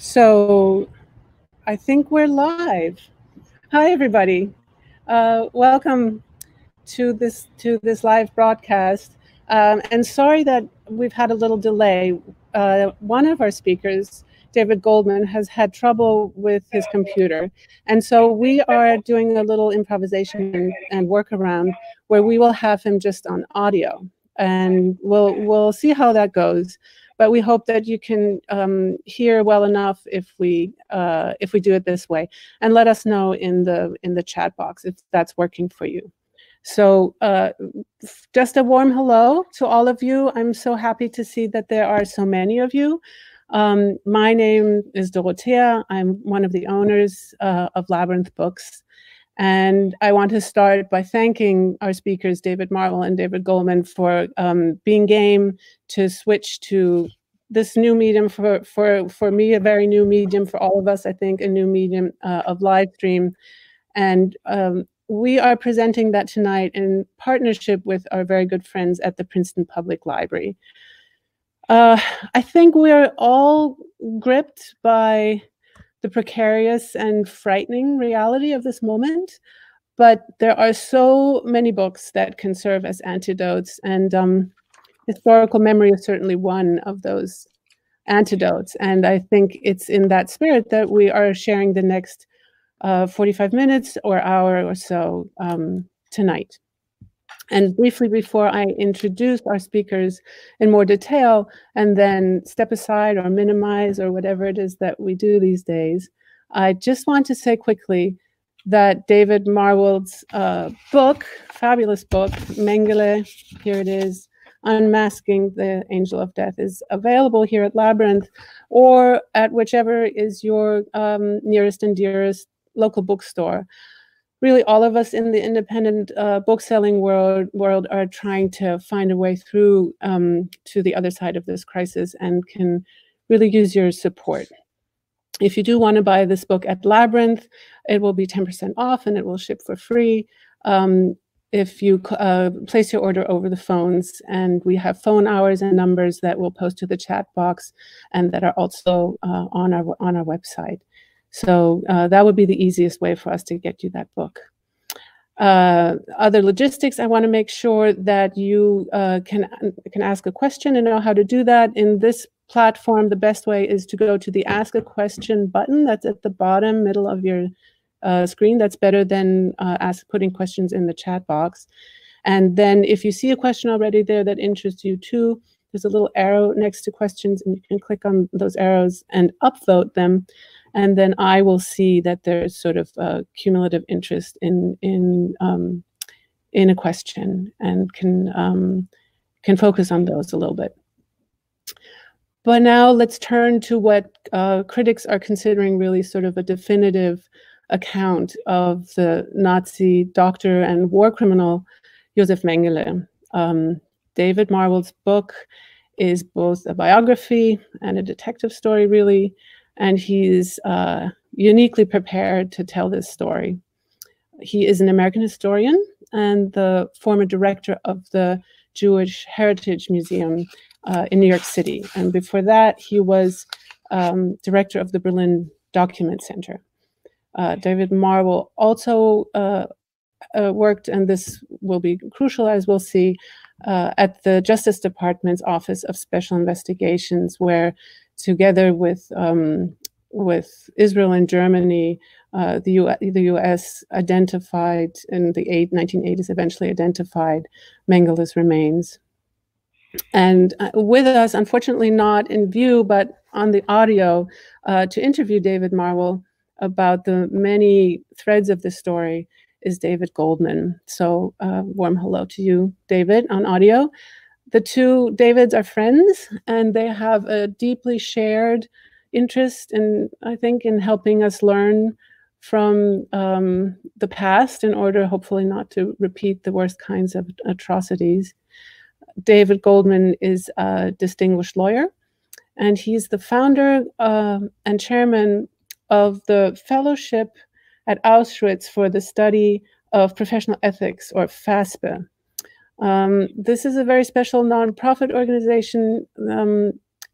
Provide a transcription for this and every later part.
So I think we're live. Hi, everybody. Welcome to this live broadcast. And sorry that we've had a little delay. One of our speakers, David Goldman, has had trouble with his computer. And so we are doing a little improvisation and workaround where we will have him just on audio. And we'll see how that goes. But we hope that you can hear well enough if we do it this way, and let us know in the chat box if that's working for you. So just a warm hello to all of you. I'm so happy to see that there are so many of you. My name is Dorothea. I'm one of the owners of Labyrinth Books. And I want to start by thanking our speakers, David Marwell and David Goldman, for being game to switch to this new medium for me, a very new medium for all of us, I think, a new medium of live stream. And we are presenting that tonight in partnership with our very good friends at the Princeton Public Library. I think we're all gripped by the precarious and frightening reality of this moment, but there are so many books that can serve as antidotes, and historical memory is certainly one of those antidotes. And I think it's in that spirit that we are sharing the next 45 minutes or hour or so tonight. And briefly, before I introduce our speakers in more detail and then step aside or minimize or whatever it is that we do these days, I just want to say quickly that David Marwell's book, fabulous book, Mengele, here it is, Unmasking the Angel of Death, is available here at Labyrinth or at whichever is your nearest and dearest local bookstore. Really, all of us in the independent bookselling world are trying to find a way through to the other side of this crisis and can really use your support. If you do want to buy this book at Labyrinth, it will be 10% off and it will ship for free if you place your order over the phones. And we have phone hours and numbers that we'll post to the chat box and that are also on our website. So that would be the easiest way for us to get you that book. Other logistics, I want to make sure that you can ask a question and know how to do that. In this platform, the best way is to go to the Ask a Question button that's at the bottom middle of your screen. That's better than putting questions in the chat box. And then if you see a question already there that interests you too, there's a little arrow next to questions, and you can click on those arrows and upvote them. And then I will see that there's sort of a cumulative interest in a question and can focus on those a little bit. But now let's turn to what critics are considering really sort of a definitive account of the Nazi doctor and war criminal Josef Mengele. David Marwell's book is both a biography and a detective story, really. And he's uniquely prepared to tell this story. He is an American historian and the former director of the Jewish Heritage Museum in New York City. And before that, he was director of the Berlin Document Center. David Marwell also worked, and this will be crucial as we'll see, at the Justice Department's Office of Special Investigations, where together with Israel and Germany, the U.S. identified in the 1980s, eventually identified Mengeles remains. And with us, unfortunately not in view, but on the audio, to interview David Marwell about the many threads of the story is David Goldman. So warm hello to you, David, on audio. The two Davids are friends, and they have a deeply shared interest in, I think, in helping us learn from the past in order, hopefully, not to repeat the worst kinds of atrocities. David Goldman is a distinguished lawyer, and he's the founder and chairman of the fellowship at Auschwitz for the study of professional ethics, or FASPE. This is a very special nonprofit organization,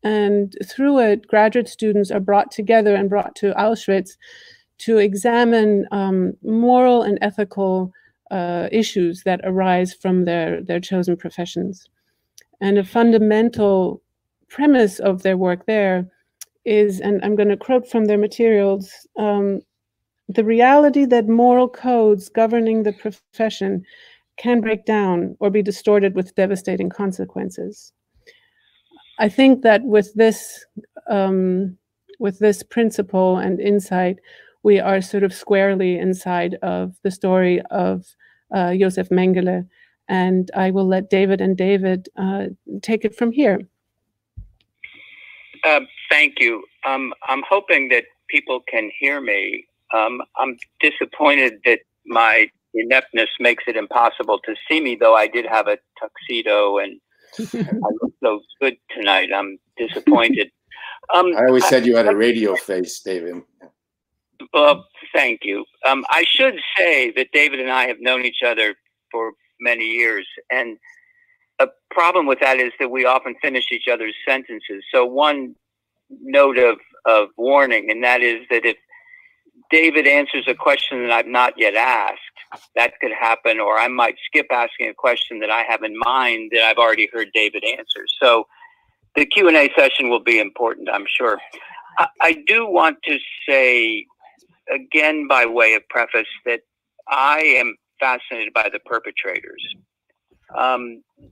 And through it, graduate students are brought together and brought to Auschwitz to examine moral and ethical issues that arise from their chosen professions. And a fundamental premise of their work there is, and I'm going to quote from their materials, the reality that moral codes governing the profession can break down or be distorted with devastating consequences. I think that with this principle and insight, we are sort of squarely inside of the story of Josef Mengele, and I will let David and David take it from here. Thank you. I'm hoping that people can hear me. I'm disappointed that my ineptness makes it impossible to see me, though I did have a tuxedo and I look so good tonight. I'm disappointed. I always said you had a radio face, David. Well, thank you. I should say that David and I have known each other for many years, and a problem with that is that we often finish each other's sentences. So one note of warning, and that is that if David answers a question that I've not yet asked, that could happen, or I might skip asking a question that I have in mind that I've already heard David answer. So the Q&A session will be important, I'm sure. I do want to say, again, by way of preface, that I am fascinated by the perpetrators.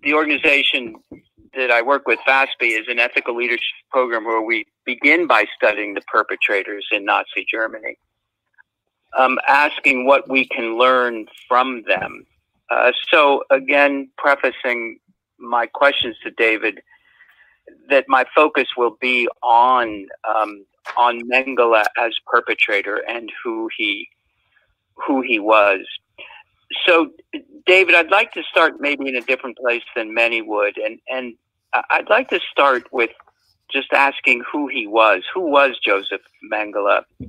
The organization that I work with, FASPE, is an ethical leadership program where we begin by studying the perpetrators in Nazi Germany, asking what we can learn from them. So again, prefacing my questions to David, that my focus will be on Mengele as perpetrator and who he was. So, David, I'd like to start maybe in a different place than many would, and I'd like to start with just asking who he was. Who was Josef Mengele? I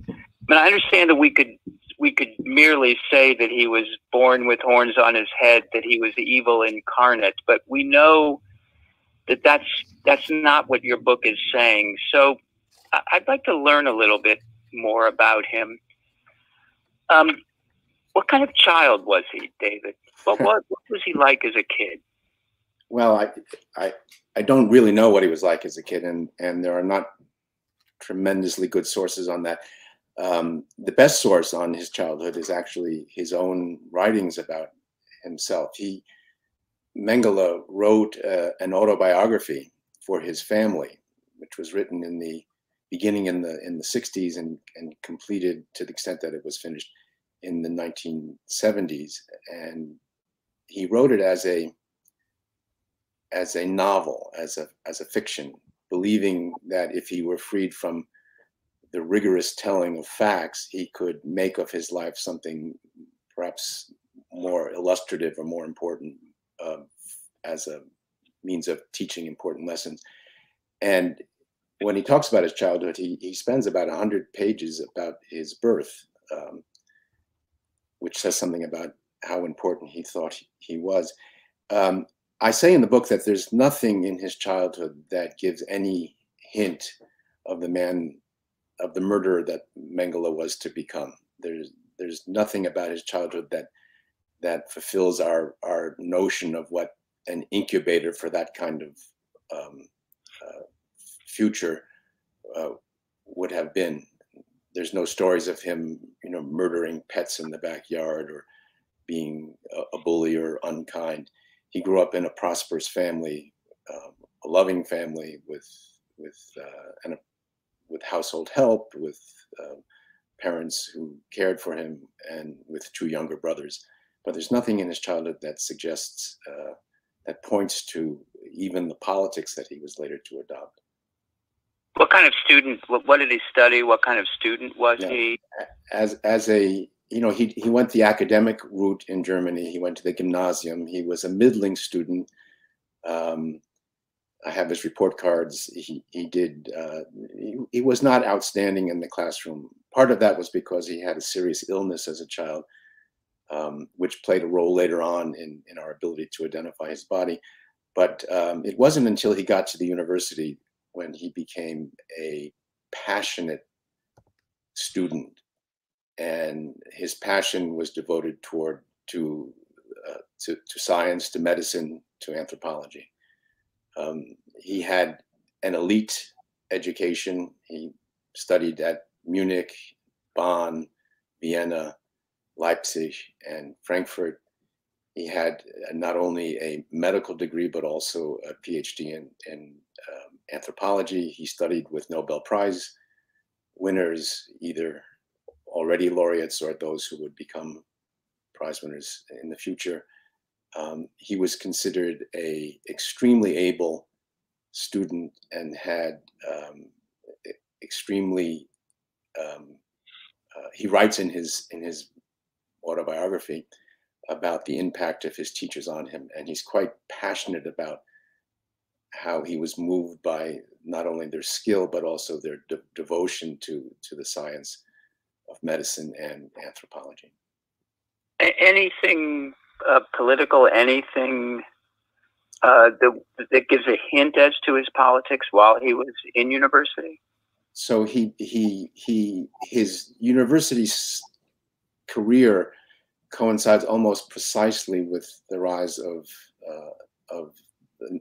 mean, I understand that we could merely say that he was born with horns on his head, that he was evil incarnate, but we know that that's not what your book is saying. So I'd like to learn a little bit more about him. What kind of child was he, David? What was he like as a kid? Well, I don't really know what he was like as a kid, and there are not tremendously good sources on that. The best source on his childhood is actually his own writings about himself. Mengele wrote an autobiography for his family, which was written in the beginning in the 60s and completed to the extent that it was finished in the 1970s. And he wrote it as a novel, as a fiction, believing that if he were freed from the rigorous telling of facts, he could make of his life something perhaps more illustrative or more important as a means of teaching important lessons. And when he talks about his childhood, he spends about 100 pages about his birth, which says something about how important he thought he was. I say in the book that there's nothing in his childhood that gives any hint of the murderer that Mengele was to become. There's nothing about his childhood that fulfills our notion of what an incubator for that kind of future would have been. There's no stories of him, murdering pets in the backyard or being a bully or unkind. He grew up in a prosperous family, a loving family with household help, with parents who cared for him, and with 2 younger brothers. But there's nothing in his childhood that suggests, that points to even the politics that he was later to adopt. What kind of student? What did he study? What kind of student was he? He went the academic route in Germany. He went to the gymnasium. He was a middling student. I have his report cards. He was not outstanding in the classroom. Part of that was because he had a serious illness as a child, which played a role later on in our ability to identify his body. But it wasn't until he got to the university when he became a passionate student, and his passion was devoted to science, to medicine, to anthropology. He had an elite education. He studied at Munich, Bonn, Vienna, Leipzig, and Frankfurt. He had not only a medical degree, but also a PhD in anthropology. He studied with Nobel Prize winners, either already laureates or those who would become prize winners in the future. He was considered a extremely able student and had extremely. He writes in his autobiography about the impact of his teachers on him, and he's quite passionate about how he was moved by not only their skill but also their devotion to the science of medicine and anthropology. Anything political? Anything that gives a hint as to his politics while he was in university? So his university career coincides almost precisely with the rise of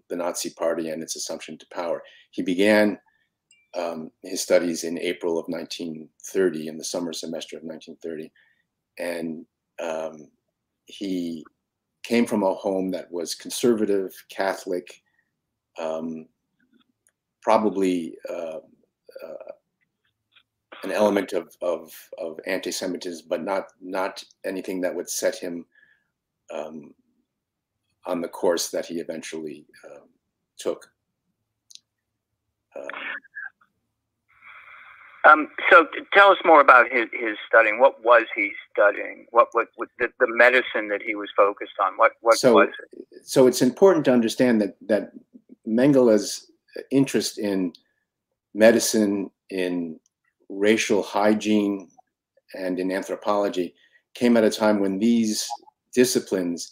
the Nazi Party and its assumption to power. He began his studies in April of 1930, in the summer semester of 1930, and he came from a home that was conservative, Catholic, probably an element of anti-Semitism, but not anything that would set him on the course that he eventually took. So tell us more about his studying. What was he studying? What the medicine that he was focused on? What was it? So it's important to understand that Mengeles' interest in medicine, in racial hygiene, and in anthropology came at a time when these disciplines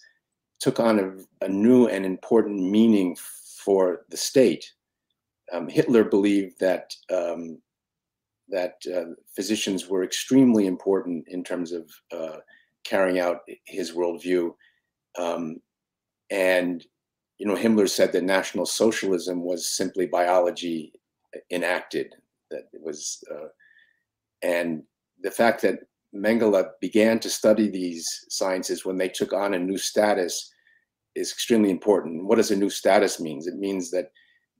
took on a new and important meaning for the state. Hitler believed that physicians were extremely important in terms of carrying out his worldview. And, Himmler said that National Socialism was simply biology enacted. That it was, and the fact that Mengele began to study these sciences when they took on a new status is extremely important. What does a new status mean? It means that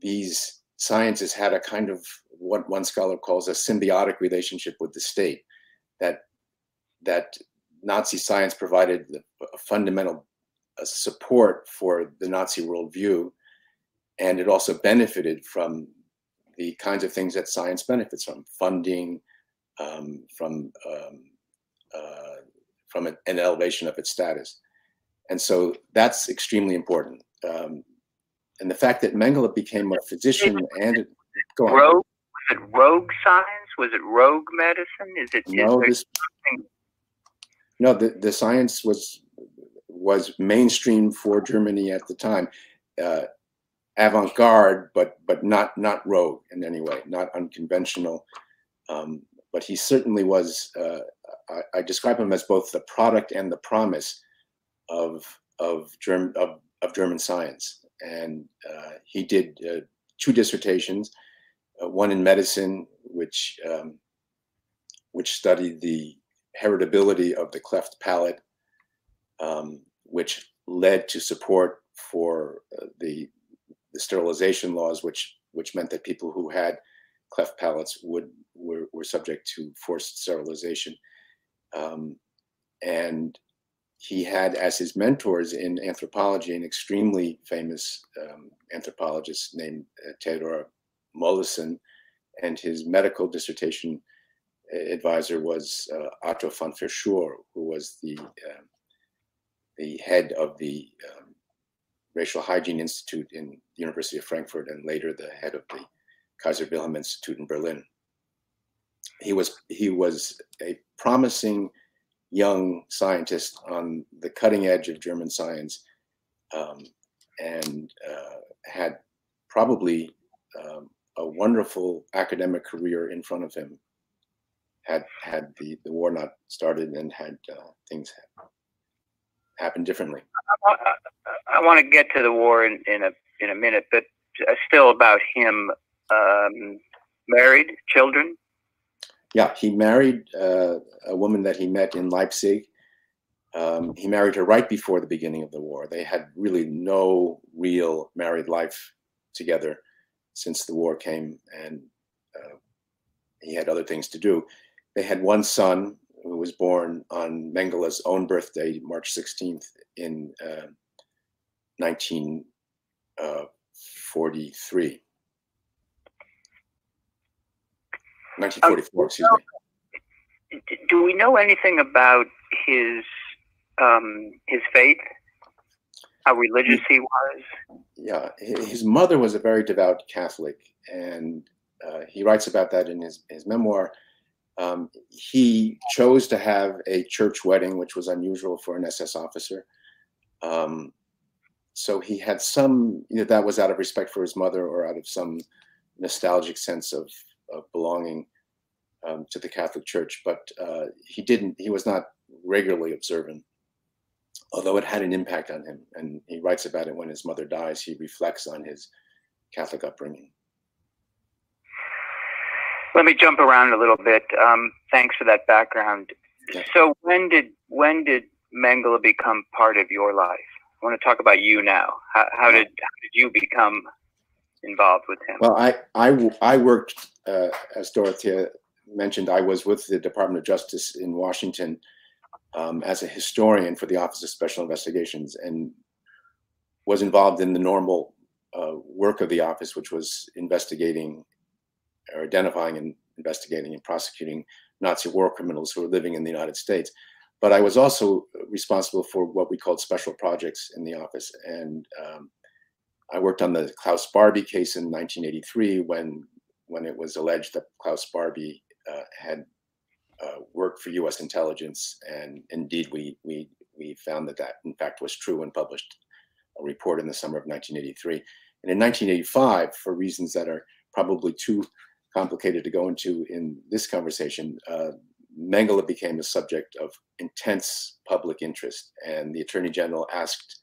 these sciences had a kind of what one scholar calls a symbiotic relationship with the state, that Nazi science provided a fundamental support for the Nazi worldview, and it also benefited from the kinds of things that science benefits from: funding, from an elevation of its status. And so that's extremely important. And the fact that Mengele became a physician and go on. Was it rogue science? Was it rogue medicine? Is it no? The science was mainstream for Germany at the time, avant-garde, but not rogue in any way, not unconventional. But he certainly was. I describe him as both the product and the promise of German science. And he did 2 dissertations, one in medicine, which studied the heritability of the cleft palate, which led to support for the sterilization laws, which meant that people who had cleft palates were subject to forced sterilization. And he had as his mentors in anthropology an extremely famous anthropologist named Theodor Mollison, and his medical dissertation advisor was Otto von Verschuur, who was the head of the Racial Hygiene Institute in the University of Frankfurt, and later the head of the Kaiser Wilhelm Institute in Berlin. He was a promising young scientist on the cutting edge of German science, and had probably a wonderful academic career in front of him had the war not started and had things happened differently. I want to get to the war in a minute, but still about him. Married, children? Yeah, he married a woman that he met in Leipzig. He married her right before the beginning of the war. They had really no real married life together since the war came, and he had other things to do. They had one son who was born on Mengele's own birthday, March 16th, in 1943. 1944, excuse me. Do we know anything about his faith? How religious he was? Yeah, his mother was a very devout Catholic, and he writes about that in his memoir. He chose to have a church wedding, which was unusual for an SS officer. So he had some, that was out of respect for his mother or out of some nostalgic sense of belonging to the Catholic Church, but he was not regularly observant, although it had an impact on him. And he writes about it when his mother dies. He reflects on his Catholic upbringing. Let me jump around a little bit. Thanks for that background. Yeah. So when did Mengele become part of your life? I want to talk about you now. How did you become involved with him? Well, I worked, as Dorothea mentioned, I was with the Department of Justice in Washington as a historian for the Office of Special Investigations, and was involved in the normal work of the office, which was investigating or identifying and investigating and prosecuting Nazi war criminals who were living in the United States. But I was also responsible for what we called special projects in the office. And I worked on the Klaus Barbie case in 1983 when it was alleged that Klaus Barbie had worked for U.S. intelligence. And indeed, we found that in fact was true and published a report in the summer of 1983. And in 1985, for reasons that are probably too complicated to go into in this conversation, Mengele became a subject of intense public interest, and the Attorney General asked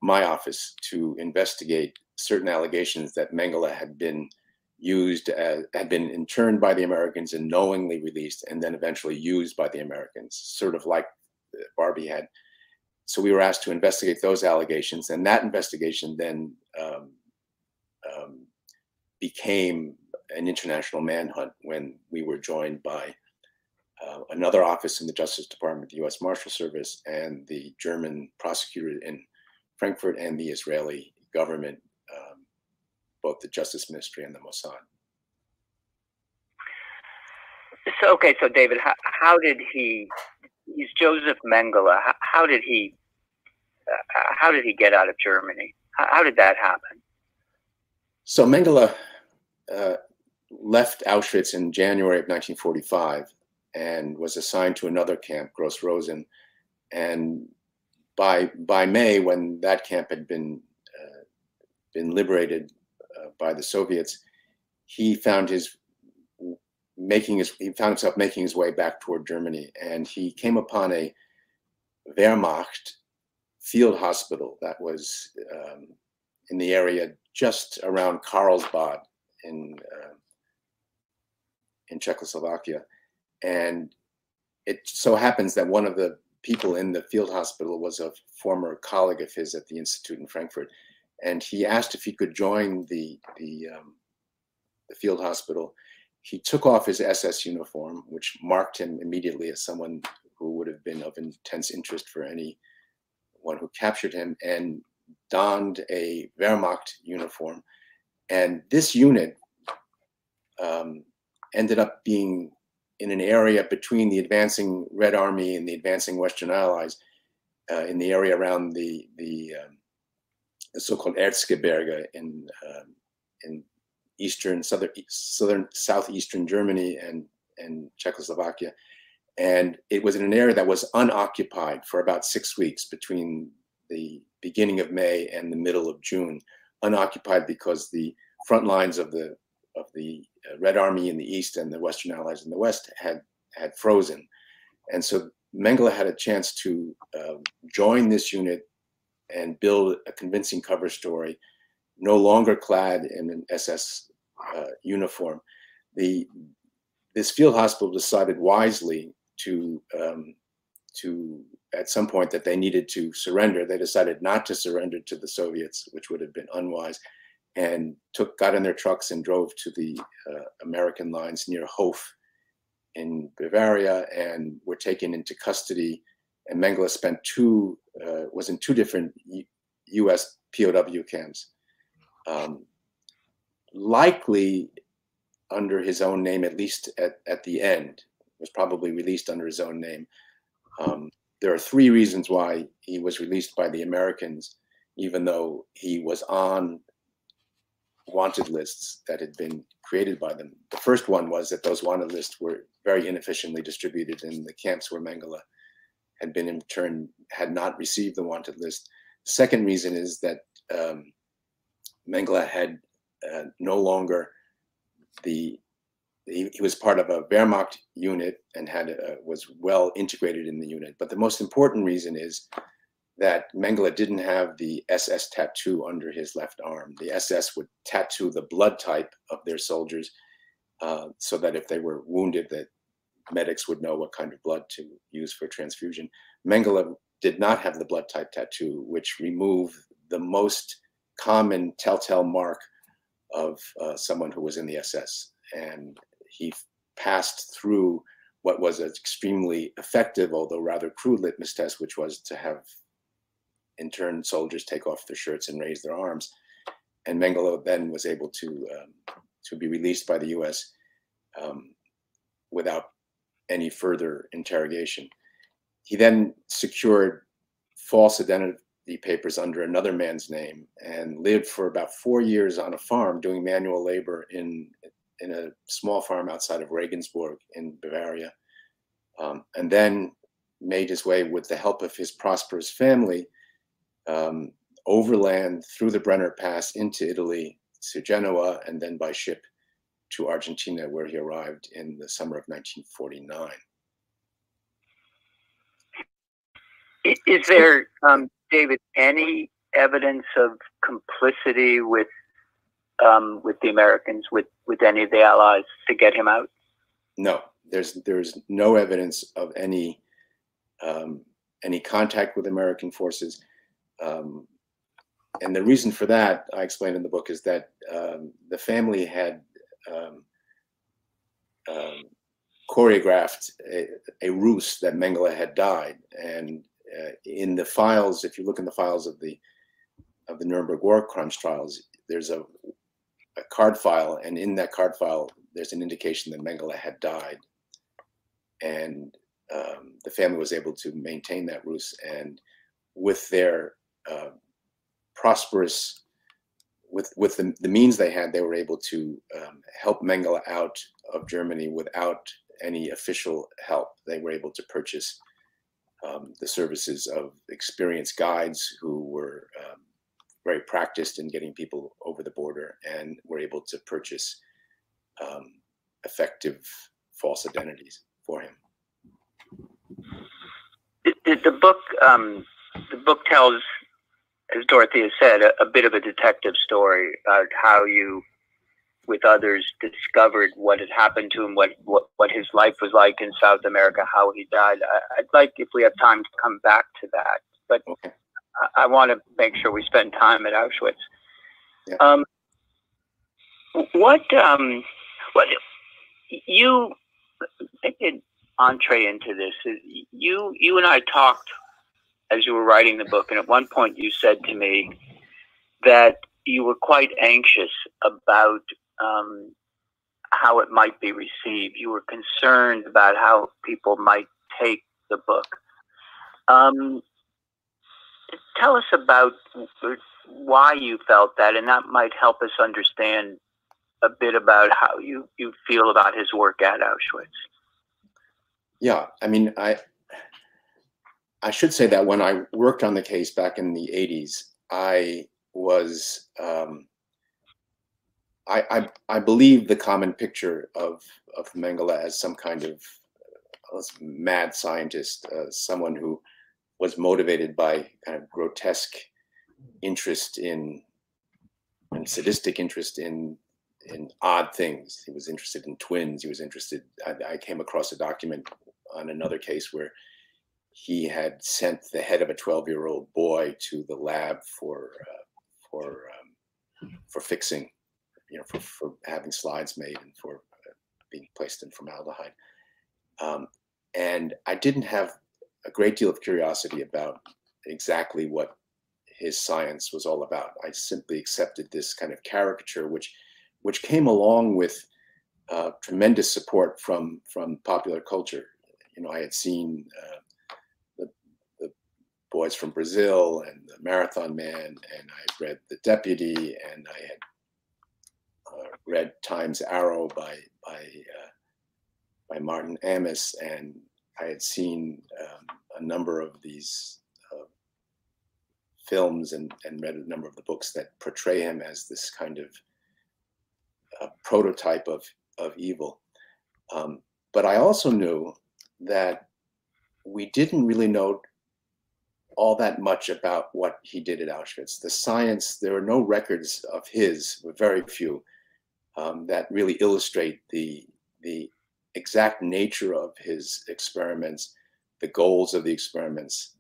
my office to investigate certain allegations that Mengele had been interned by the Americans and knowingly released, and then eventually used by the Americans, sort of like Barbie had. So we were asked to investigate those allegations, and that investigation then became an international manhunt when we were joined by another office in the Justice Department, the U.S. Marshal Service, and the German prosecutor in Frankfurt, and the Israeli government, both the Justice Ministry and the Mossad. So, okay, so David, how did he's Joseph Mengele, how did he get out of Germany? How did that happen? So Mengele left Auschwitz in January of 1945 and was assigned to another camp, Gross Rosen. And by May, when that camp had been liberated by the Soviets, he found himself making his way back toward Germany, and he came upon a Wehrmacht field hospital that was in the area just around Karlsbad in Czechoslovakia. And it so happens that one of the people in the field hospital was a former colleague of his at the Institute in Frankfurt. And he asked if he could join the field hospital. He took off his SS uniform, which marked him immediately as someone who would have been of intense interest for anyone who captured him, and donned a Wehrmacht uniform. And this unit ended up being in an area between the advancing Red Army and the advancing Western Allies, in the area around the so-called Erzgebirge in southeastern Germany and Czechoslovakia. And it was in an area that was unoccupied for about 6 weeks between the beginning of May and the middle of June. Unoccupied because the front lines of the Red Army in the east and the Western Allies in the west had frozen, and so Mengele had a chance to join this unit and build a convincing cover story, no longer clad in an SS uniform. This field hospital decided wisely to at some point that they needed to surrender. They decided not to surrender to the Soviets, which would have been unwise, and got in their trucks and drove to the American lines near Hof in Bavaria, and were taken into custody. And Mengele was in two different U.S. POW camps, likely under his own name, at least at the end. Was probably released under his own name. There are three reasons why he was released by the Americans, even though he was on wanted lists that had been created by them. The first one was that those wanted lists were very inefficiently distributed in the camps where Mengele had been in turn had not received the wanted list. The second reason is that Mengele had no longer he was part of a Wehrmacht unit and was well integrated in the unit. But the most important reason is that Mengele didn't have the SS tattoo under his left arm. The SS would tattoo the blood type of their soldiers so that if they were wounded, that medics would know what kind of blood to use for transfusion. Mengele did not have the blood type tattoo, which removed the most common telltale mark of someone who was in the SS. And he passed through what was an extremely effective, although rather crude litmus test, which was to have interned soldiers take off their shirts and raise their arms. And Mengele then was able to be released by the U.S. Without any further interrogation. He then secured false identity papers under another man's name and lived for about 4 years on a farm doing manual labor in a small farm outside of Regensburg in Bavaria, and then made his way, with the help of his prosperous family, overland through the Brenner Pass into Italy to Genoa, and then by ship to Argentina, where he arrived in the summer of 1949. Is there, David, any evidence of complicity with the Americans, with any of the Allies to get him out? No, there's no evidence of any contact with American forces. And the reason for that, I explained in the book, is that the family had choreographed a ruse that Mengele had died. And in the files, if you look in the files of the Nuremberg war crimes trials, there's a card file, and in that card file, there's an indication that Mengele had died. And the family was able to maintain that ruse, and with their prosperous, with the means they had, they were able to help Mengele out of Germany without any official help. They were able to purchase the services of experienced guides who were very practiced in getting people over the border, and were able to purchase effective false identities for him. The book tells, as Dorothy has said, a bit of a detective story about how you, with others, discovered what had happened to him, what his life was like in South America, how he died. I'd like, if we have time, to come back to that. But okay. I want to make sure we spend time at Auschwitz. Yeah. What you an entree into this is you and I talked as you were writing the book, and at one point you said to me that you were quite anxious about how it might be received. You were concerned about how people might take the book. Tell us about why you felt that, and that might help us understand a bit about how you feel about his work at Auschwitz. Yeah, I mean, I should say that when I worked on the case back in the 80s, I was I believe the common picture of Mengele as some kind of mad scientist, someone who was motivated by kind of grotesque interest in and sadistic interest in odd things. He was interested in twins. He was interested. I came across a document on another case where he had sent the head of a 12-year-old boy to the lab for fixing, for having slides made and for being placed in formaldehyde. And I didn't have a great deal of curiosity about exactly what his science was all about. I simply accepted this kind of caricature, which came along with tremendous support from popular culture. I had seen the Boys from Brazil and the Marathon Man, and I read The Deputy, and I had read Time's Arrow by Martin Amis, and I had seen a number of these films and read a number of the books that portray him as this kind of prototype of evil. But I also knew that we didn't really know all that much about what he did at Auschwitz. The science, there were no records of his, very few, that really illustrate the exact nature of his experiments, the goals of the experiments,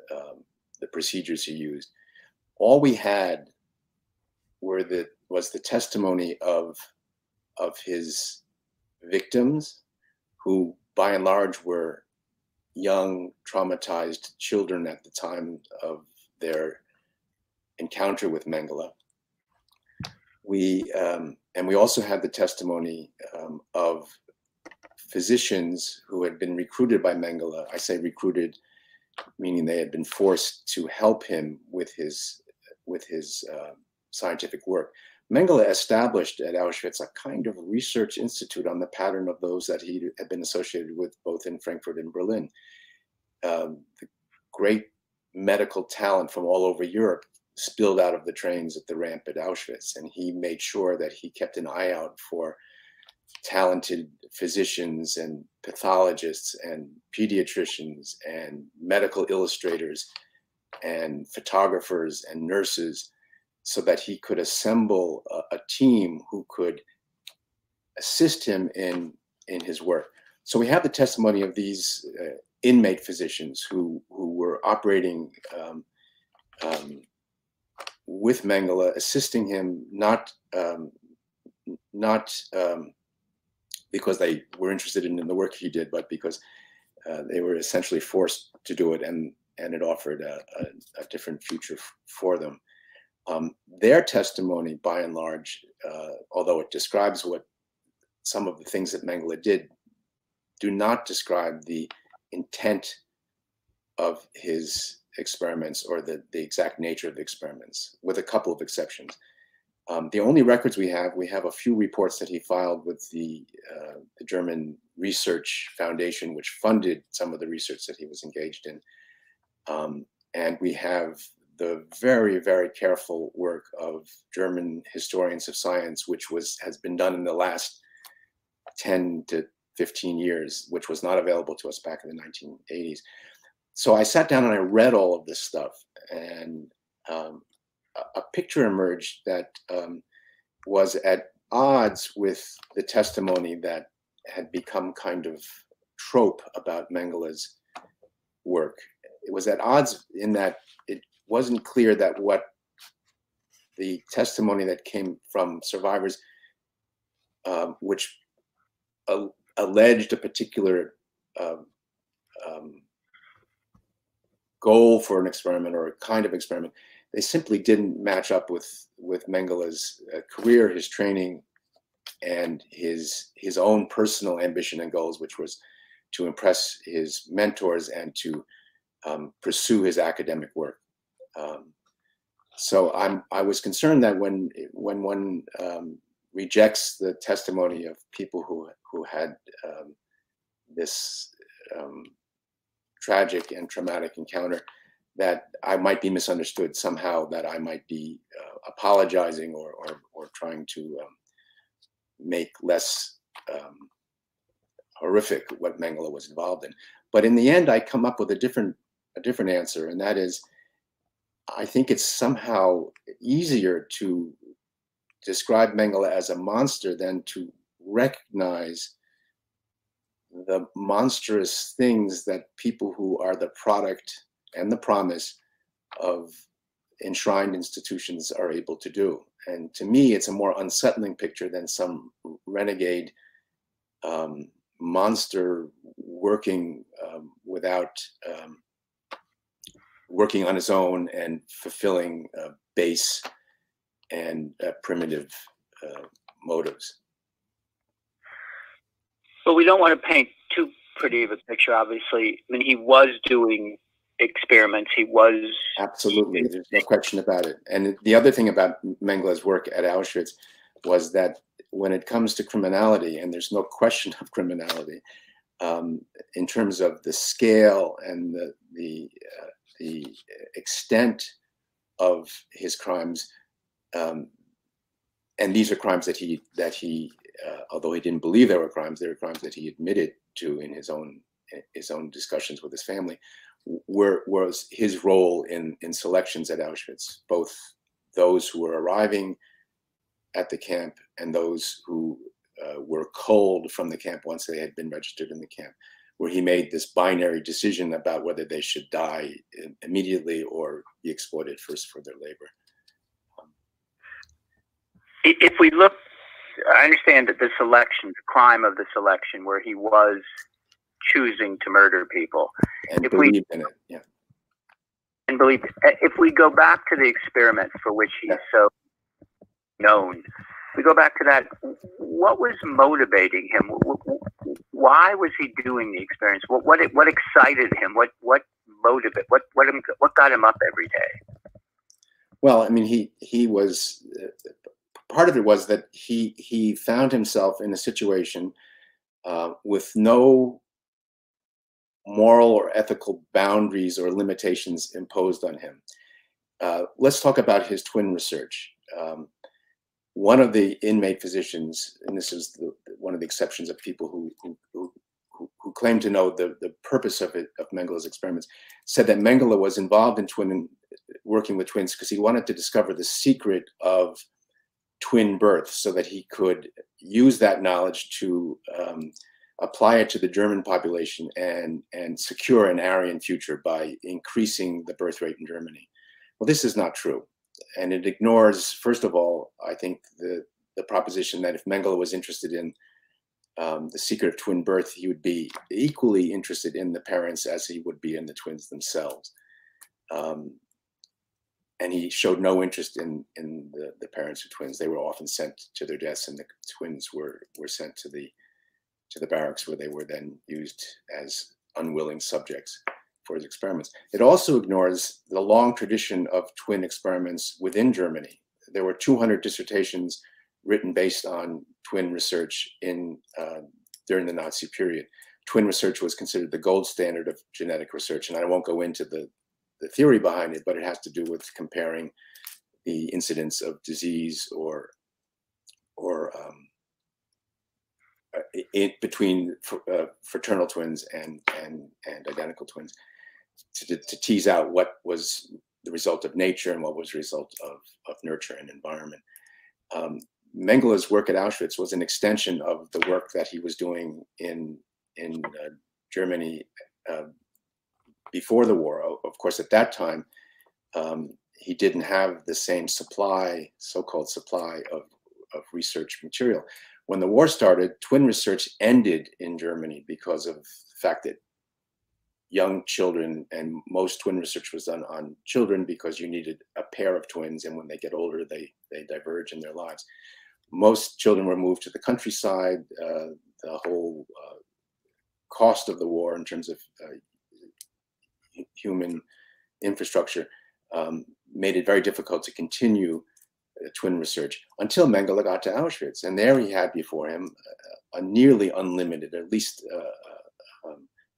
the procedures he used. All we had was the testimony of his victims, who by and large were young, traumatized children at the time of their encounter with Mengele. And we also had the testimony of physicians who had been recruited by Mengele. I say recruited, meaning they had been forced to help him with his scientific work. Mengele established at Auschwitz a kind of research institute on the pattern of those that he had been associated with both in Frankfurt and Berlin. The great medical talent from all over Europe spilled out of the trains at the ramp at Auschwitz, and he made sure that he kept an eye out for talented physicians and pathologists and pediatricians and medical illustrators and photographers and nurses, so that he could assemble a team who could assist him in his work. So we have the testimony of these inmate physicians who were operating with Mengele, assisting him, not because they were interested in the work he did, but because they were essentially forced to do it, and it offered a different future for them. Their testimony, by and large, although it describes what some of the things that Mengele did, do not describe the intent of his experiments or the exact nature of the experiments, with a couple of exceptions. The only records we have a few reports that he filed with the German Research Foundation, which funded some of the research that he was engaged in. And we have the very, very careful work of German historians of science, which has been done in the last 10 to 15 years, which was not available to us back in the 1980s. So I sat down and I read all of this stuff, and a picture emerged that was at odds with the testimony that had become kind of trope about Mengele's work. It was at odds in that it wasn't clear that what the testimony that came from survivors, which alleged a particular goal for an experiment or a kind of experiment, they simply didn't match up with Mengele's career, his training, and his own personal ambition and goals, which was to impress his mentors and to pursue his academic work. So I was concerned that when one rejects the testimony of people who had this tragic and traumatic encounter, that I might be misunderstood somehow, that I might be apologizing or trying to make less horrific what Mengele was involved in. But in the end, I come up with a different answer, and that is, I think it's somehow easier to describe Mengele as a monster than to recognize the monstrous things that people who are the product and the promise of enshrined institutions are able to do. And to me, it's a more unsettling picture than some renegade monster working working on his own and fulfilling base and primitive motives. But we don't want to paint too pretty of a picture, obviously. I mean, he was doing experiments. He was... Absolutely, there's no question about it. And the other thing about Mengele's work at Auschwitz was that when it comes to criminality, and there's no question of criminality, in terms of the scale and the extent of his crimes, and these are crimes that he although he didn't believe they were crimes that he admitted to in his own discussions with his family, was his role in selections at Auschwitz, both those who were arriving at the camp and those who were culled from the camp once they had been registered in the camp, where he made this binary decision about whether they should die immediately or be exploited first for their labor. If we look, I understand that the selection, the crime of the selection, where he was choosing to murder people. And believed in it, yeah. And believe, if we go back to the experiment for which he's so known, we go back to that, what was motivating him? Why was he doing the experiments? What excited him? What motivated? What got him up every day? Well, I mean, he was, part of it was that he found himself in a situation with no moral or ethical boundaries or limitations imposed on him. Let's talk about his twin research. One of the inmate physicians, and this is one of the exceptions of people who claim to know the purpose of Mengele's experiments, said that Mengele was involved in working with twins because he wanted to discover the secret of twin birth, so that he could use that knowledge to apply it to the German population and secure an Aryan future by increasing the birth rate in Germany. Well, this is not true. And it ignores, first of all, I think the proposition that if Mengele was interested in the secret of twin birth, he would be equally interested in the parents as he would be in the twins themselves. And he showed no interest in the parents of twins. They were often sent to their deaths, and the twins were sent to the barracks, where they were then used as unwilling subjects for his experiments. It also ignores the long tradition of twin experiments within Germany. There were 200 dissertations written based on twin research during the Nazi period. Twin research was considered the gold standard of genetic research, and I won't go into the theory behind it, but it has to do with comparing the incidence of disease or between fraternal twins and identical twins, to tease out what was the result of nature and what was the result of nurture and environment. Mengele's work at Auschwitz was an extension of the work that he was doing in Germany before the war. Of course, at that time, he didn't have the same so-called supply of research material. When the war started, twin research ended in Germany because of the fact that young children, and most twin research was done on children because you needed a pair of twins, and when they get older, they diverge in their lives. Most children were moved to the countryside. The whole cost of the war in terms of human infrastructure made it very difficult to continue twin research until Mengele got to Auschwitz. And there he had before him a nearly unlimited, at least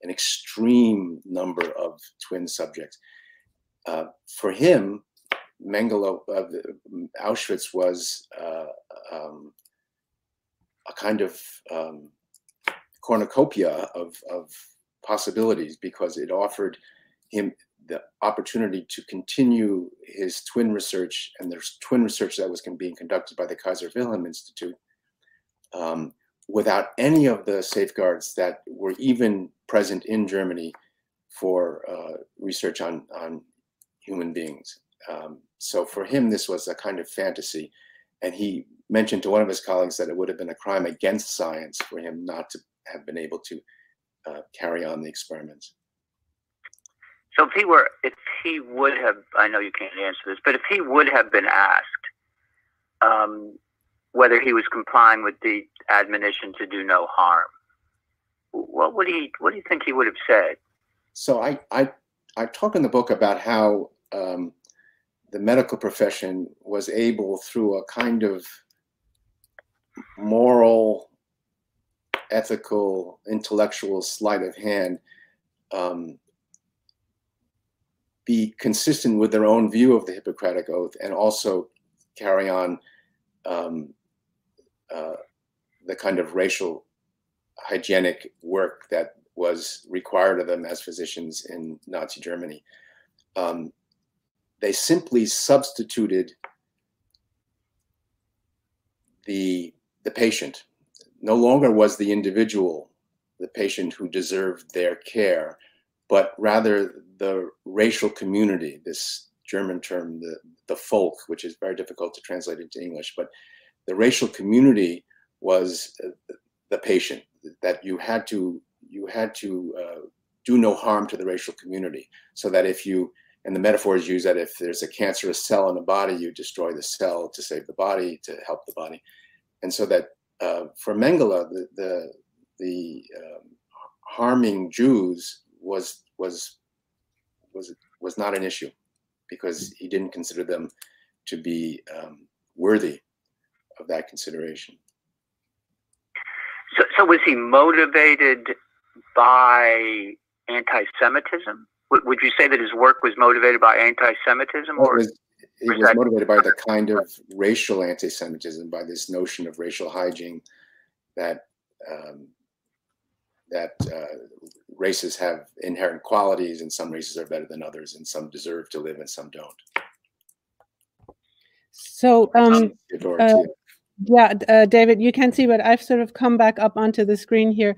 an extreme number of twin subjects. For him, Mengele, Auschwitz was a kind of cornucopia of possibilities, because it offered him the opportunity to continue his twin research, and there's twin research that was being conducted by the Kaiser Wilhelm Institute, without any of the safeguards that were even present in Germany for research on human beings. So for him, this was a kind of fantasy. And he mentioned to one of his colleagues that it would have been a crime against science for him not to have been able to carry on the experiments. So if he would have, I know you can't answer this, but if he would have been asked whether he was complying with the admonition to do no harm, what do you think he would have said? So I talk in the book about how the medical profession was able, through a kind of moral, ethical, intellectual sleight of hand, be consistent with their own view of the Hippocratic Oath, and also carry on the kind of racial hygienic work that was required of them as physicians in Nazi Germany. They simply substituted the patient. No longer was the individual the patient who deserved their care, but rather the racial community, this German term, the folk, which is very difficult to translate into English, but the racial community was the patient, that you had to do no harm to the racial community, so that if you, and the metaphor is used that if there's a cancerous cell in the body, you destroy the cell to save the body, to help the body. And so that for Mengele, the harming Jews was not an issue, because he didn't consider them to be worthy of that consideration. So was he motivated by anti-Semitism? Would you say that his work was motivated by anti-Semitism? Well, it was motivated by the kind of racial anti-Semitism, by this notion of racial hygiene, that races have inherent qualities, and some races are better than others, and some deserve to live and some don't. So, yeah, David, you can see, but I've sort of come back up onto the screen here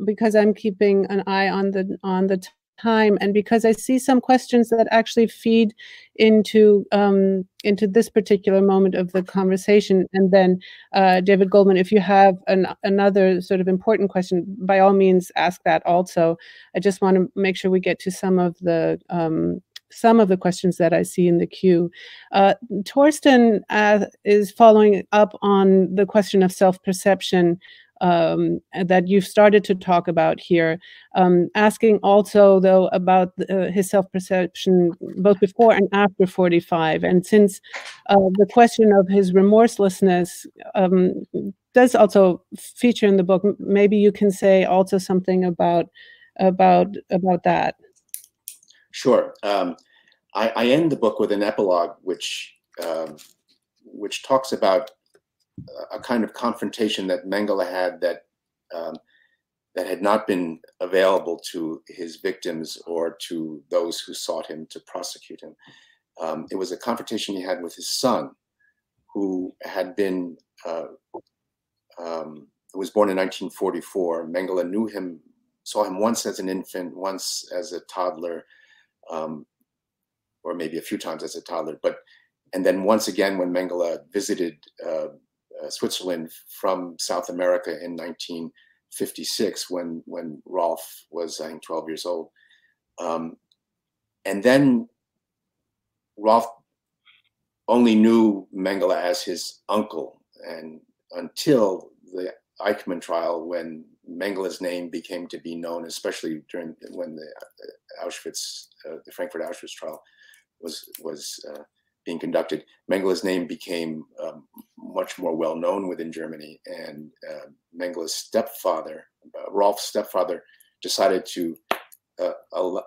because I'm keeping an eye on the time, and because I see some questions that actually feed into this particular moment of the conversation. And then, David Goldman, if you have another sort of important question, by all means, ask that also. I just want to make sure we get to some of the questions that I see in the queue. Torsten is following up on the question of self-perception that you've started to talk about here, asking also, though, about his self-perception both before and after 45. And since the question of his remorselessness does also feature in the book, maybe you can say also something about that. Sure. I end the book with an epilogue which talks about a kind of confrontation that Mengele had that had not been available to his victims or to those who sought him to prosecute him. It was a confrontation he had with his son, who had been was born in 1944. Mengele saw him once as an infant, once as a toddler, or maybe a few times as a toddler, and then once again when Mengele visited Switzerland from South America in 1956, when Rolf was, I think, 12 years old. And then Rolf only knew Mengele as his uncle, and until the Eichmann trial, when Mengele's name became to be known, especially when the Auschwitz, the Frankfurt Auschwitz trial was being conducted, Mengele's name became much more well known within Germany, and Mengele's stepfather, Rolf's stepfather, decided to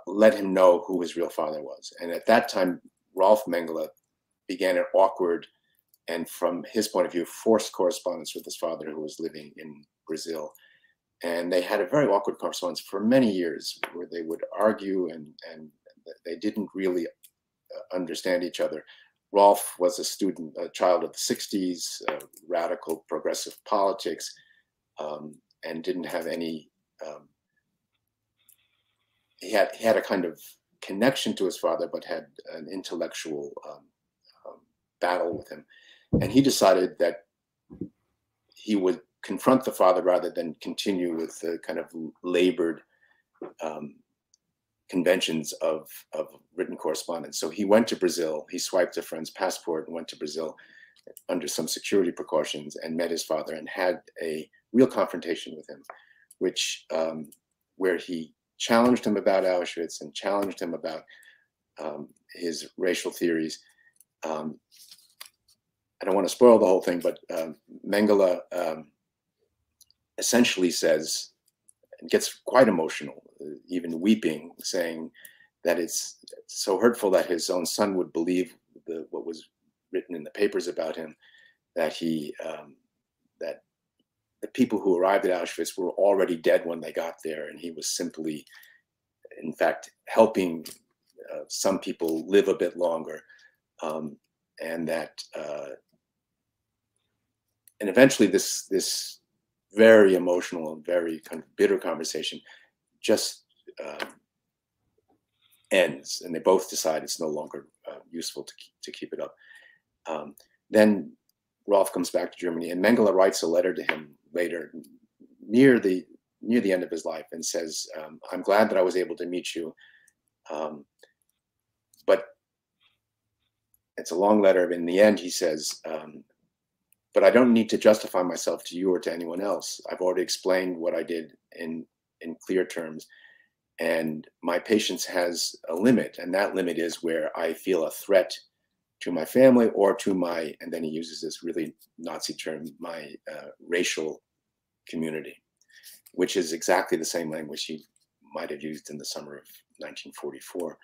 let him know who his real father was. And at that time, Rolf Mengele began an awkward and from his point of view, forced correspondence with his father, who was living in Brazil. And they had a very awkward correspondence for many years, where they would argue and they didn't really understand each other. Rolf was a child of the 60s, radical progressive politics, and didn't have any, he had a kind of connection to his father, but had an intellectual battle with him. And he decided that he would confront the father rather than continue with the kind of labored conventions of written correspondence. So he went to Brazil, he swiped a friend's passport and went to Brazil under some security precautions and met his father and had a real confrontation with him, which where he challenged him about Auschwitz and challenged him about his racial theories. I don't want to spoil the whole thing, but Mengele essentially says, and gets quite emotional, even weeping, saying that it's so hurtful that his own son would believe what was written in the papers about him, that that the people who arrived at Auschwitz were already dead when they got there, and he was simply, in fact, helping some people live a bit longer, and that, and eventually this very emotional and very kind of bitter conversation just ends, and they both decide it's no longer useful to keep it up. Then Rolf comes back to Germany, and Mengele writes a letter to him later, near the end of his life, and says, "I'm glad that I was able to meet you, but," it's a long letter, but in the end he says, "But I don't need to justify myself to you or to anyone else. I've already explained what I did in clear terms, and my patience has a limit, and that limit is where I feel a threat to my family or to my," and then he uses this really Nazi term, "my racial community," which is exactly the same language he might have used in the summer of 1944.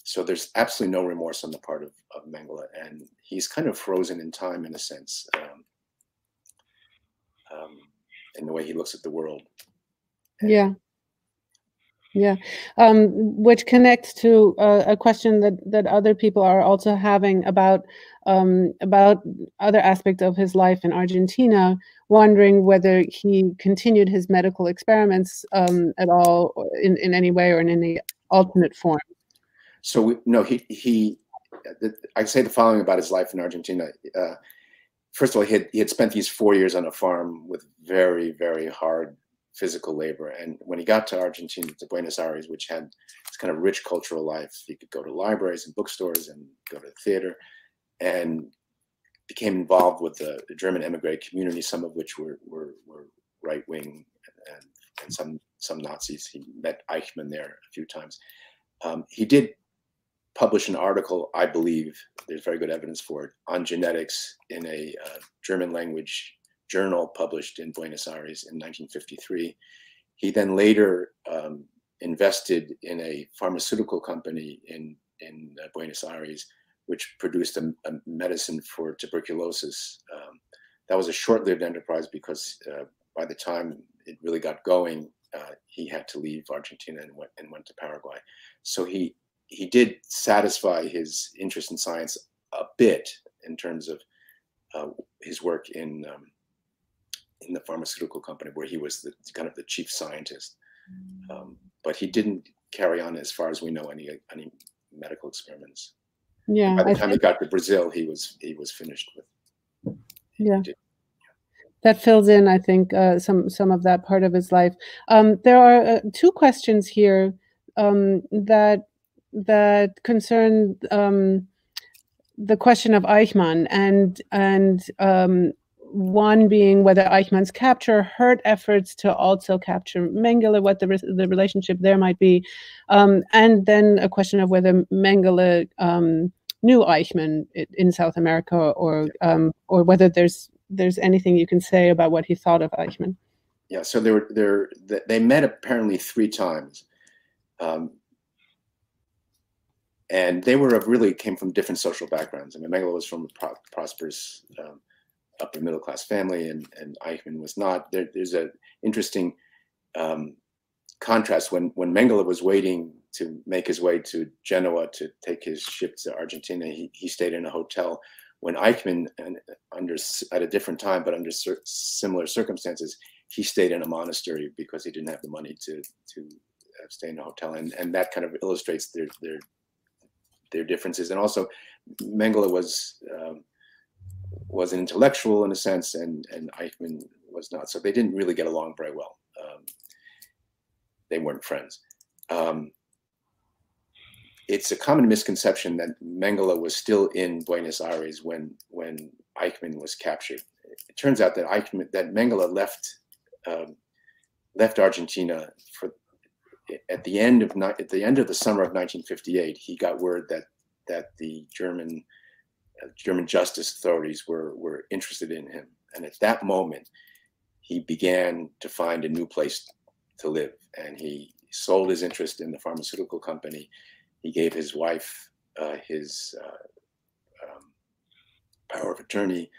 So there's absolutely no remorse on the part of Mengele, and he's kind of frozen in time in a sense, in the way he looks at the world. Yeah. Yeah, which connects to a question that other people are also having about other aspects of his life in Argentina, wondering whether he continued his medical experiments at all in any way or in any alternate form. So no, I say the following about his life in Argentina. First of all, he had spent these 4 years on a farm with very, very hard physical labor. And when he got to Argentina, to Buenos Aires, which had this kind of rich cultural life, he could go to libraries and bookstores and go to the theater, and became involved with the German emigre community, some of which were right-wing and some Nazis. He met Eichmann there a few times. He did publish an article, I believe, there's very good evidence for it, on genetics in a German language journal published in Buenos Aires in 1953. He then later invested in a pharmaceutical company in Buenos Aires, which produced a medicine for tuberculosis. That was a short-lived enterprise because by the time it really got going, he had to leave Argentina and went to Paraguay. So he did satisfy his interest in science a bit in terms of his work in the pharmaceutical company, where he was kind of the chief scientist. But he didn't carry on, as far as we know, any medical experiments. Yeah. By the time he got to Brazil, he was finished with. Yeah. That fills in, I think, some of that part of his life. There are two questions here that concern the question of Eichmann, and one being whether Eichmann's capture hurt efforts to also capture Mengele, what the relationship there might be, and then a question of whether Mengele knew Eichmann in South America, or whether there's anything you can say about what he thought of Eichmann. Yeah, so they met apparently 3 times. And they were really came from different social backgrounds. I mean, Mengele was from a prosperous upper middle class family, and Eichmann was not. There's an interesting contrast. When Mengele was waiting to make his way to Genoa to take his ship to Argentina, he stayed in a hotel. When Eichmann, at a different time, but under similar circumstances, he stayed in a monastery because he didn't have the money to stay in a hotel, and that kind of illustrates their differences. And also, Mengele was an intellectual in a sense, and Eichmann was not. So they didn't really get along very well. They weren't friends. It's a common misconception that Mengele was still in Buenos Aires when Eichmann was captured. It turns out that Mengele left Argentina at the end of the summer of 1958. He got word that the German justice authorities were interested in him, and at that moment, he began to find a new place to live, and he sold his interest in the pharmaceutical company. He gave his wife his power of attorney,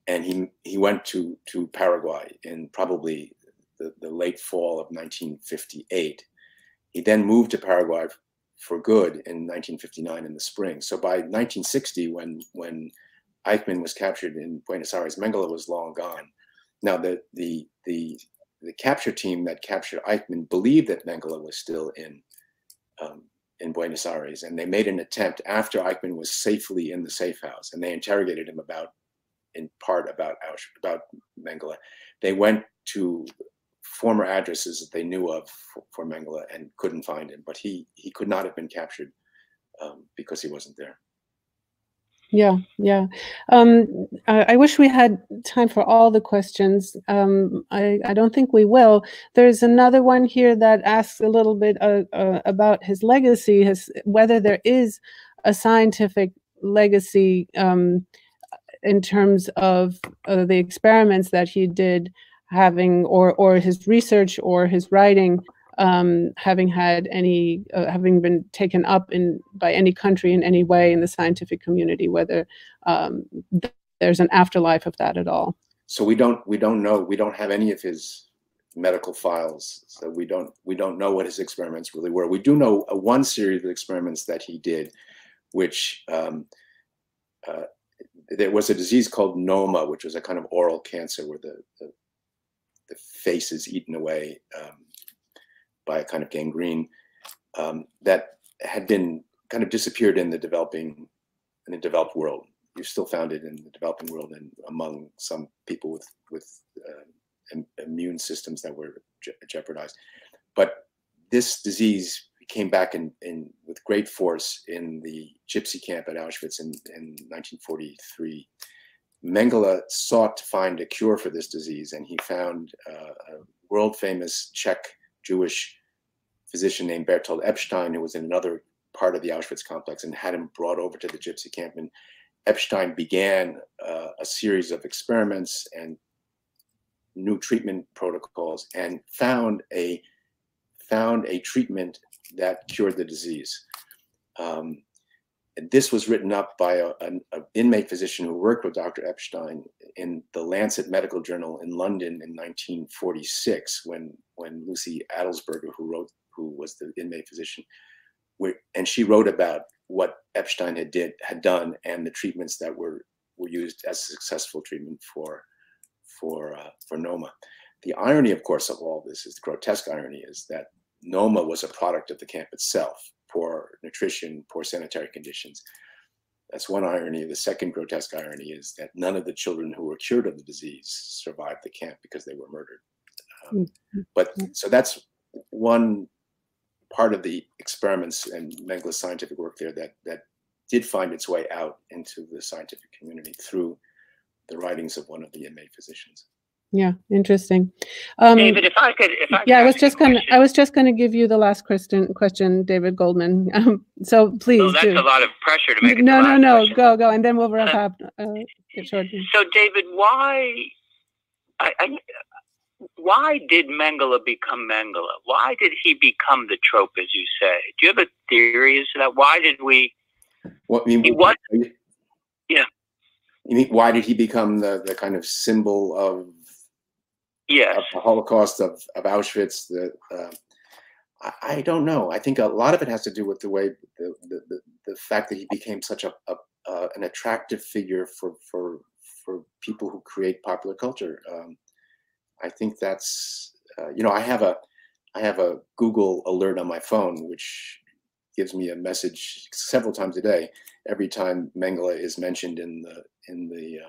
and he went to Paraguay in probably the late fall of 1958. He then moved to Paraguay for good in 1959 in the spring. So by 1960, when Eichmann was captured in Buenos Aires, Mengele was long gone. Now the capture team that captured Eichmann believed that Mengele was still in Buenos Aires, and they made an attempt after Eichmann was safely in the safe house, and they interrogated him about Mengele. They went to former addresses that they knew of for Mengele and couldn't find him, but he could not have been captured because he wasn't there. Yeah. I wish we had time for all the questions. I don't think we will. There's another one here that asks a little bit about his legacy, whether there is a scientific legacy in terms of the experiments that he did, having or his research or his writing having had any having been taken up by any country in any way in the scientific community, whether there's an afterlife of that at all. So we don't know. We don't have any of his medical files, so we don't know what his experiments really were. We do know one series of experiments that he did, which there was a disease called Noma, which was a kind of oral cancer where the face is eaten away by a kind of gangrene that had been kind of disappeared in the developed world. You still found it in the developing world and among some people with immune systems that were jeopardized. But this disease came back with great force in the gypsy camp at Auschwitz in 1943. Mengele sought to find a cure for this disease, and he found a world-famous Czech Jewish physician named Bertold Epstein, who was in another part of the Auschwitz complex, and had him brought over to the gypsy camp. And Epstein began a series of experiments and new treatment protocols, and found a treatment that cured the disease. And this was written up by an inmate physician who worked with Dr. Epstein in the Lancet Medical Journal in London in 1946, when Lucy Adelsberger, who was the inmate physician, and she wrote about what Epstein had done and the treatments that were used as a successful treatment for Noma. The irony, of course, of all this, is the grotesque irony, is that Noma was a product of the camp itself. Poor nutrition, poor sanitary conditions. That's one irony. The second grotesque irony is that none of the children who were cured of the disease survived the camp because they were murdered. So that's one part of the experiments and Mengele's scientific work there that did find its way out into the scientific community through the writings of one of the inmate physicians. Yeah, interesting. David, if I could I was just going to give you the last question, David Goldman. So please. Oh, that's a lot of pressure to make it. No. Go, and then we'll wrap up. So, David, why did Mengele become Mengele? Why did he become the trope, as you say? Do you have a theory as to that? Why did we What I mean? What? Yeah. You mean, why did he become the kind of symbol of? Yes. Of the Holocaust, of Auschwitz? I don't know. I think a lot of it has to do with the way the fact that he became such an attractive figure for people who create popular culture. I think that's you know, I have a Google alert on my phone which gives me a message several times a day every time Mengele is mentioned in the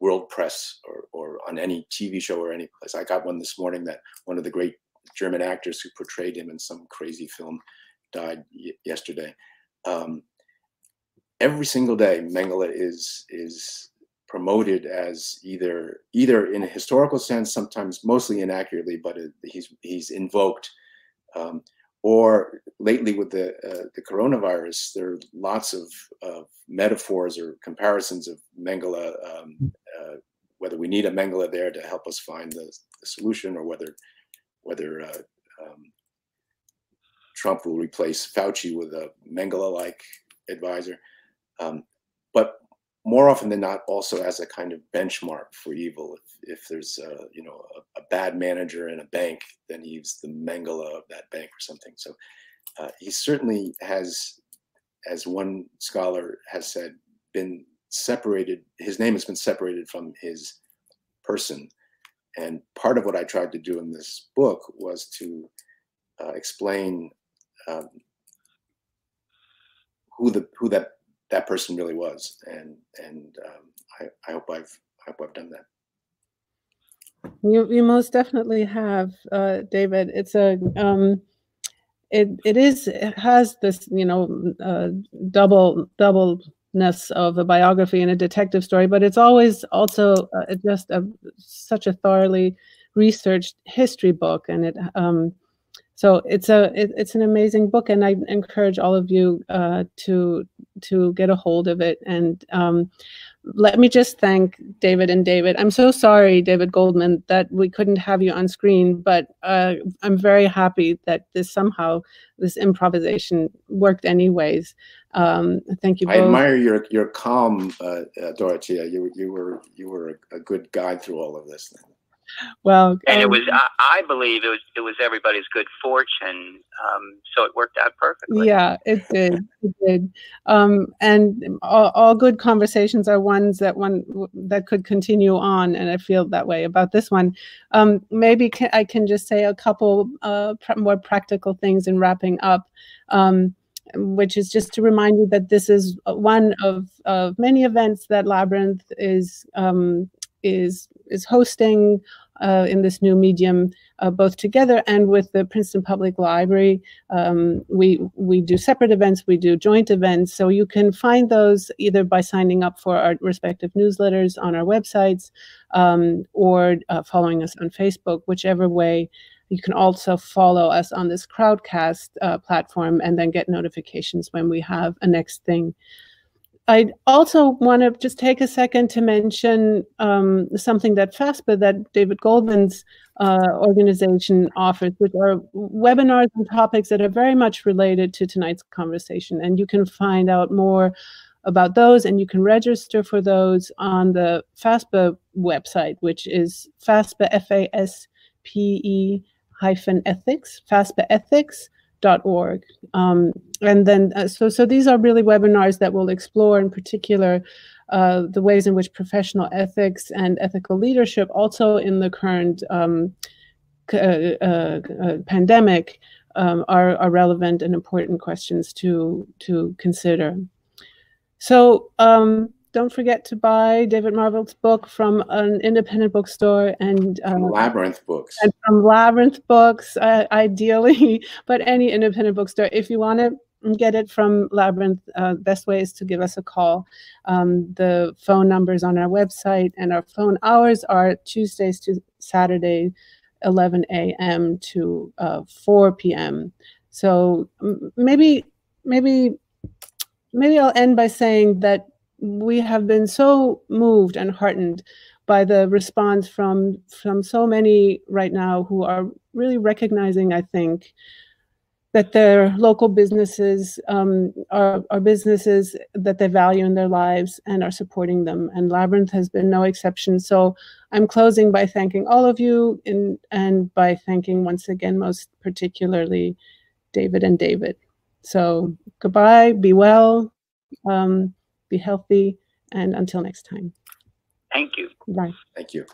world press or on any TV show or any place. I got one this morning that one of the great German actors who portrayed him in some crazy film died yesterday. Every single day, Mengele is promoted as either in a historical sense, sometimes mostly inaccurately, but he's invoked. Or lately with the coronavirus, there are lots of metaphors or comparisons of Mengele, whether we need a Mengele there to help us find the solution, or whether Trump will replace Fauci with a Mengele-like advisor. But more often than not, also as a kind of benchmark for evil. If there's a bad manager in a bank, then he's the Mengele of that bank or something. So he certainly has, as one scholar has said, been separated. His name has been separated from his person. And part of what I tried to do in this book was to explain who that person really was, and I hope I've done that. You most definitely have, David. It's a it has this doubleness of a biography and a detective story, but it's always also just such a thoroughly researched history book, and it so it's an amazing book, and I encourage all of you to get a hold of it. And let me just thank David and David. I'm so sorry, David Goldman, that we couldn't have you on screen, but I'm very happy that this improvisation worked anyways. Thank you both. I admire your calm, Dorothea. You were a good guide through all of this. Well, and it was, I believe it was everybody's good fortune. So it worked out perfectly. Yeah, it did. It did. And all good conversations are ones that could continue on. And I feel that way about this one. Maybe I can just say a couple more practical things in wrapping up, which is just to remind you that this is one of many events that Labyrinth is hosting in this new medium, both together and with the Princeton Public Library. We do separate events, we do joint events, so you can find those either by signing up for our respective newsletters on our websites, or following us on Facebook, whichever way. You can also follow us on this Crowdcast platform and then get notifications when we have a next thing. I also want to just take a second to mention something that FASPE, that David Goldman's organization, offers, which are webinars and topics that are very much related to tonight's conversation. And you can find out more about those, and you can register for those on the FASPE website, which is FASPE, FASPE-ethics, FASPEethics.org. And then, so these are really webinars that will explore in particular the ways in which professional ethics and ethical leadership, also in the current pandemic, are relevant and important questions to consider. So don't forget to buy David Marwell's book from an independent bookstore, and Labyrinth Books. And from Labyrinth Books, ideally, but any independent bookstore. If you want to get it from Labyrinth, best way is to give us a call. The phone numbers on our website, and our phone hours are Tuesdays to Saturday, 11 a.m. to 4 p.m. So maybe I'll end by saying that we have been so moved and heartened by the response from so many right now who are really recognizing, I think, that their local businesses are businesses that they value in their lives and are supporting them. And Labyrinth has been no exception. So I'm closing by thanking all of you and by thanking once again, most particularly, David and David. So goodbye, be well, be healthy, and until next time. Thank you. Bye. Thank you.